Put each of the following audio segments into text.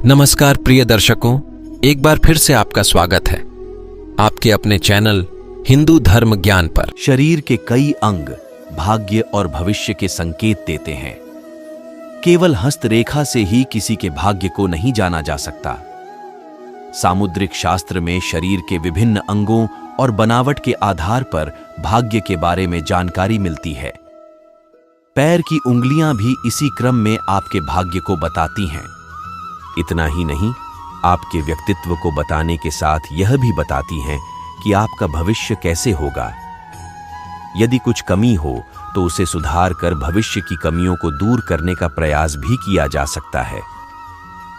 नमस्कार प्रिय दर्शकों, एक बार फिर से आपका स्वागत है आपके अपने चैनल हिंदू धर्म ज्ञान पर। शरीर के कई अंग भाग्य और भविष्य के संकेत देते हैं। केवल हस्तरेखा से ही किसी के भाग्य को नहीं जाना जा सकता। सामुद्रिक शास्त्र में शरीर के विभिन्न अंगों और बनावट के आधार पर भाग्य के बारे में जानकारी मिलती है। पैर की उंगलियां भी इसी क्रम में आपके भाग्य को बताती हैं। इतना ही नहीं, आपके व्यक्तित्व को बताने के साथ यह भी बताती हैं कि आपका भविष्य कैसे होगा। यदि कुछ कमी हो तो उसे सुधार कर भविष्य की कमियों को दूर करने का प्रयास भी किया जा सकता है।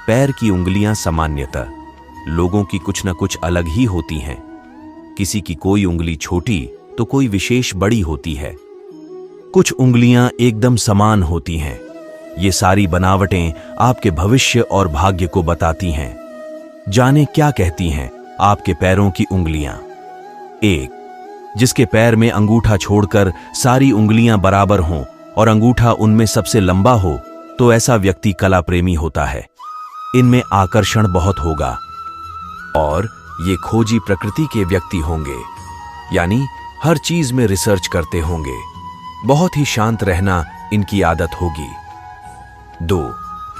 पैर की उंगलियां सामान्यतः लोगों की कुछ न कुछ अलग ही होती हैं। किसी की कोई उंगली छोटी तो कोई विशेष बड़ी होती है। कुछ उंगलियां एकदम समान होती हैं। ये सारी बनावटें आपके भविष्य और भाग्य को बताती हैं। जाने क्या कहती हैं आपके पैरों की उंगलियां। 1. जिसके पैर में अंगूठा छोड़कर सारी उंगलियां बराबर हों और अंगूठा उनमें सबसे लंबा हो तो ऐसा व्यक्ति कला प्रेमी होता है। इनमें आकर्षण बहुत होगा और ये खोजी प्रकृति के व्यक्ति होंगे, यानी हर चीज में रिसर्च करते होंगे। बहुत ही शांत रहना इनकी आदत होगी। 2.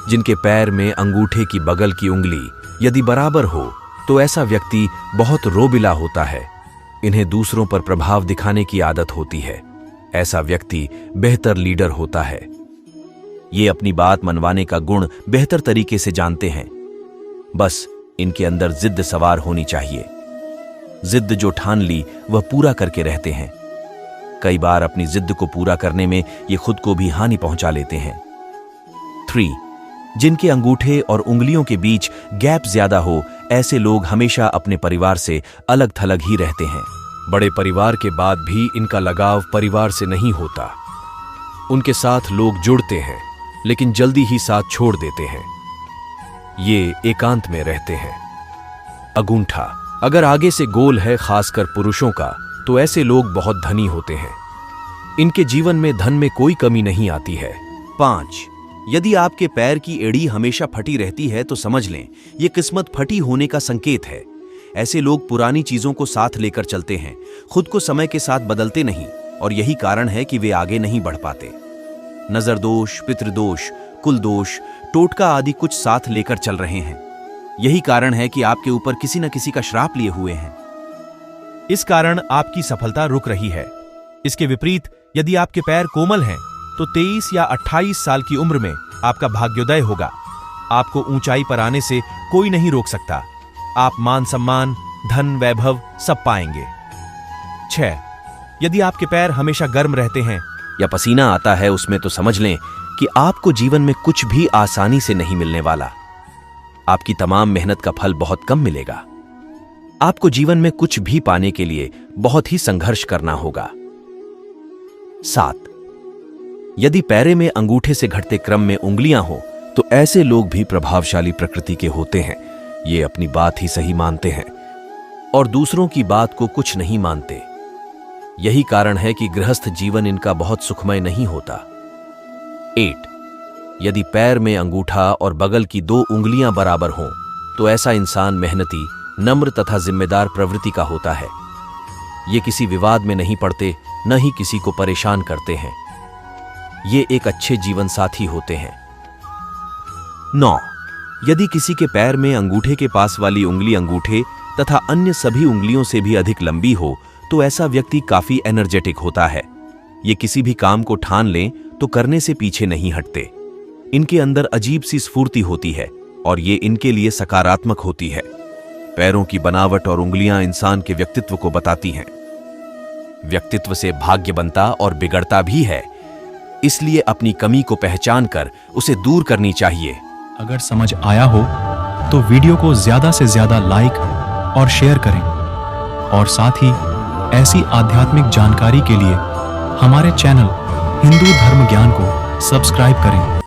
जिनके पैर में अंगूठे की बगल की उंगली यदि बराबर हो तो ऐसा व्यक्ति बहुत रोबिला होता है। इन्हें दूसरों पर प्रभाव दिखाने की आदत होती है। ऐसा व्यक्ति बेहतर लीडर होता है। ये अपनी बात मनवाने का गुण बेहतर तरीके से जानते हैं। बस इनके अंदर जिद्द सवार होनी चाहिए। जिद्द जो ठान ली वह पूरा करके रहते हैं। कई बार अपनी जिद्द को पूरा करने में ये खुद को भी हानि पहुंचा लेते हैं। 3. जिनके अंगूठे और उंगलियों के बीच गैप ज्यादा हो, ऐसे लोग हमेशा अपने परिवार से अलग थलग ही रहते हैं। बड़े परिवार के बाद भी इनका लगाव परिवार से नहीं होता। उनके साथ लोग जुड़ते हैं लेकिन जल्दी ही साथ छोड़ देते हैं। ये एकांत में रहते हैं। अंगूठा अगर आगे से गोल है, खासकर पुरुषों का, तो ऐसे लोग बहुत धनी होते हैं। इनके जीवन में धन में कोई कमी नहीं आती है। 5. यदि आपके पैर की एड़ी हमेशा फटी रहती है तो समझ लें यह किस्मत फटी होने का संकेत है। ऐसे लोग पुरानी चीजों को साथ लेकर चलते हैं, खुद को समय के साथ बदलते नहीं, और यही कारण है कि वे आगे नहीं बढ़ पाते। नजर दोष, पितृदोष, कुल दोष, टोटका आदि कुछ साथ लेकर चल रहे हैं। यही कारण है कि आपके ऊपर किसी न किसी का श्राप लिए हुए हैं। इस कारण आपकी सफलता रुक रही है। इसके विपरीत यदि आपके पैर कोमल हैं तो 23 या 28 साल की उम्र में आपका भाग्योदय होगा। आपको ऊंचाई पर आने से कोई नहीं रोक सकता। आप मान सम्मान, धन, वैभव सब पाएंगे। 6. यदि आपके पैर हमेशा गर्म रहते हैं या पसीना आता है उसमें, तो समझ लें कि आपको जीवन में कुछ भी आसानी से नहीं मिलने वाला। आपकी तमाम मेहनत का फल बहुत कम मिलेगा। आपको जीवन में कुछ भी पाने के लिए बहुत ही संघर्ष करना होगा। 7. यदि पैरे में अंगूठे से घटते क्रम में उंगलियां हो तो ऐसे लोग भी प्रभावशाली प्रकृति के होते हैं। ये अपनी बात ही सही मानते हैं और दूसरों की बात को कुछ नहीं मानते। यही कारण है कि गृहस्थ जीवन इनका बहुत सुखमय नहीं होता। 8. यदि पैर में अंगूठा और बगल की 2 उंगलियां बराबर हों तो ऐसा इंसान मेहनती, नम्र तथा जिम्मेदार प्रवृत्ति का होता है। ये किसी विवाद में नहीं पड़ते, न ही किसी को परेशान करते हैं। ये एक अच्छे जीवन साथी होते हैं। 9. यदि किसी के पैर में अंगूठे के पास वाली उंगली अंगूठे तथा अन्य सभी उंगलियों से भी अधिक लंबी हो तो ऐसा व्यक्ति काफी एनर्जेटिक होता है। ये किसी भी काम को ठान लें तो करने से पीछे नहीं हटते। इनके अंदर अजीब सी स्फूर्ति होती है और ये इनके लिए सकारात्मक होती है। पैरों की बनावट और उंगलियां इंसान के व्यक्तित्व को बताती हैं। व्यक्तित्व से भाग्य बनता और बिगड़ता भी है, इसलिए अपनी कमी को पहचान कर उसे दूर करनी चाहिए। अगर समझ आया हो तो वीडियो को ज्यादा से ज्यादा लाइक और शेयर करें और साथ ही ऐसी आध्यात्मिक जानकारी के लिए हमारे चैनल हिंदू धर्म ज्ञान को सब्सक्राइब करें।